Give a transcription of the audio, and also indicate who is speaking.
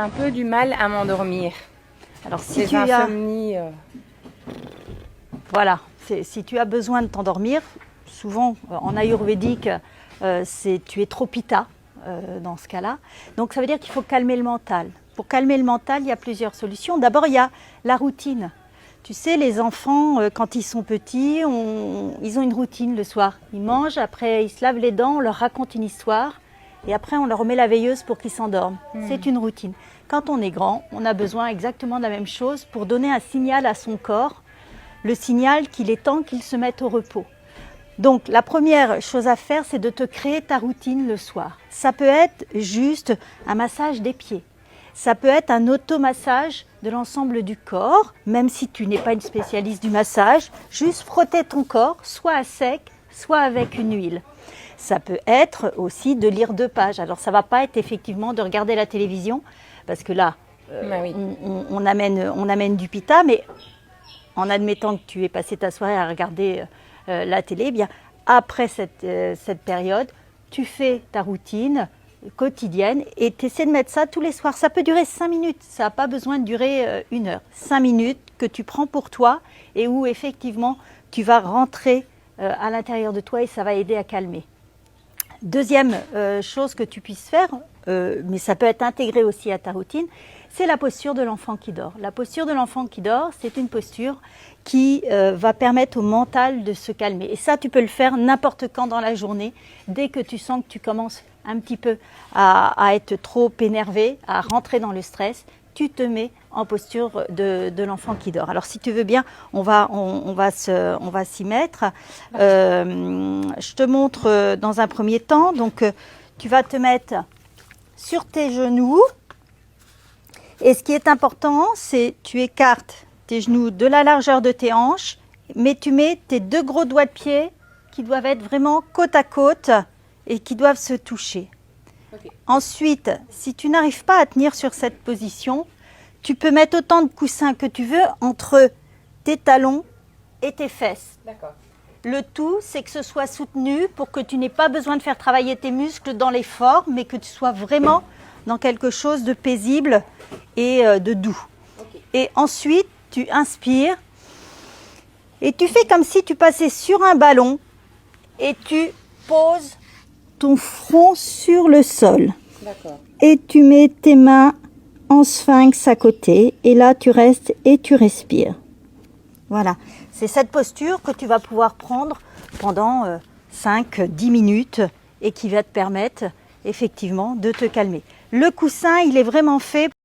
Speaker 1: Un peu du mal à m'endormir.
Speaker 2: Alors si
Speaker 1: Les
Speaker 2: tu as,
Speaker 1: insomnies.
Speaker 2: voilà, si tu as besoin de t'endormir, souvent en ayurvédique, tu es trop pitta dans ce cas-là. Donc ça veut dire qu'il faut calmer le mental. Pour calmer le mental, il y a plusieurs solutions. D'abord, il y a la routine. Tu sais, les enfants, quand ils sont petits, ils ont une routine le soir. Ils mangent, après ils se lavent les dents, on leur raconte une histoire. Et après, on leur remet la veilleuse pour qu'ils s'endorment. C'est une routine. Quand on est grand, on a besoin exactement de la même chose pour donner un signal à son corps, le signal qu'il est temps qu'il se mette au repos. Donc, la première chose à faire, c'est de te créer ta routine le soir. Ça peut être juste un massage des pieds. Ça peut être un automassage de l'ensemble du corps, même si tu n'es pas une spécialiste du massage. Juste frotter ton corps, soit à sec, soit avec une huile. Ça peut être aussi de lire 2 pages. Alors, ça ne va pas être effectivement de regarder la télévision, parce que là,
Speaker 1: Oui.
Speaker 2: on amène du pitta, mais en admettant que tu aies passé ta soirée à regarder la télé, eh bien, après cette période, tu fais ta routine quotidienne et tu essaies de mettre ça tous les soirs. Ça peut durer 5 minutes, ça n'a pas besoin de durer 1 heure. 5 minutes que tu prends pour toi et où effectivement tu vas rentrer à l'intérieur de toi et ça va aider à calmer. Deuxième chose que tu puisses faire, mais ça peut être intégré aussi à ta routine, c'est la posture de l'enfant qui dort. La posture de l'enfant qui dort, c'est une posture qui va permettre au mental de se calmer. Et ça, tu peux le faire n'importe quand dans la journée, dès que tu sens que tu commences un petit peu à être trop énervé, à rentrer dans le stress, tu te mets en posture de l'enfant qui dort. Alors si tu veux bien, on va s'y mettre. Je te montre dans un premier temps. Donc tu vas te mettre sur tes genoux. Et ce qui est important, c'est tu écartes tes genoux de la largeur de tes hanches, mais tu mets tes 2 gros doigts de pied qui doivent être vraiment côte à côte et qui doivent se toucher. Okay. Ensuite, si tu n'arrives pas à tenir sur cette position, tu peux mettre autant de coussins que tu veux entre tes talons et tes fesses.
Speaker 1: D'accord.
Speaker 2: Le tout, c'est que ce soit soutenu pour que tu n'aies pas besoin de faire travailler tes muscles dans l'effort, mais que tu sois vraiment dans quelque chose de paisible et de doux. Okay. Et ensuite, tu inspires et tu fais comme si tu passais sur un ballon et tu poses ton front sur le sol.
Speaker 1: D'accord.
Speaker 2: Et tu mets tes mains en sphinx à côté et là tu restes et tu respires. Voilà, c'est cette posture que tu vas pouvoir prendre pendant 5-10 minutes et qui va te permettre effectivement de te calmer. Le coussin, il est vraiment fait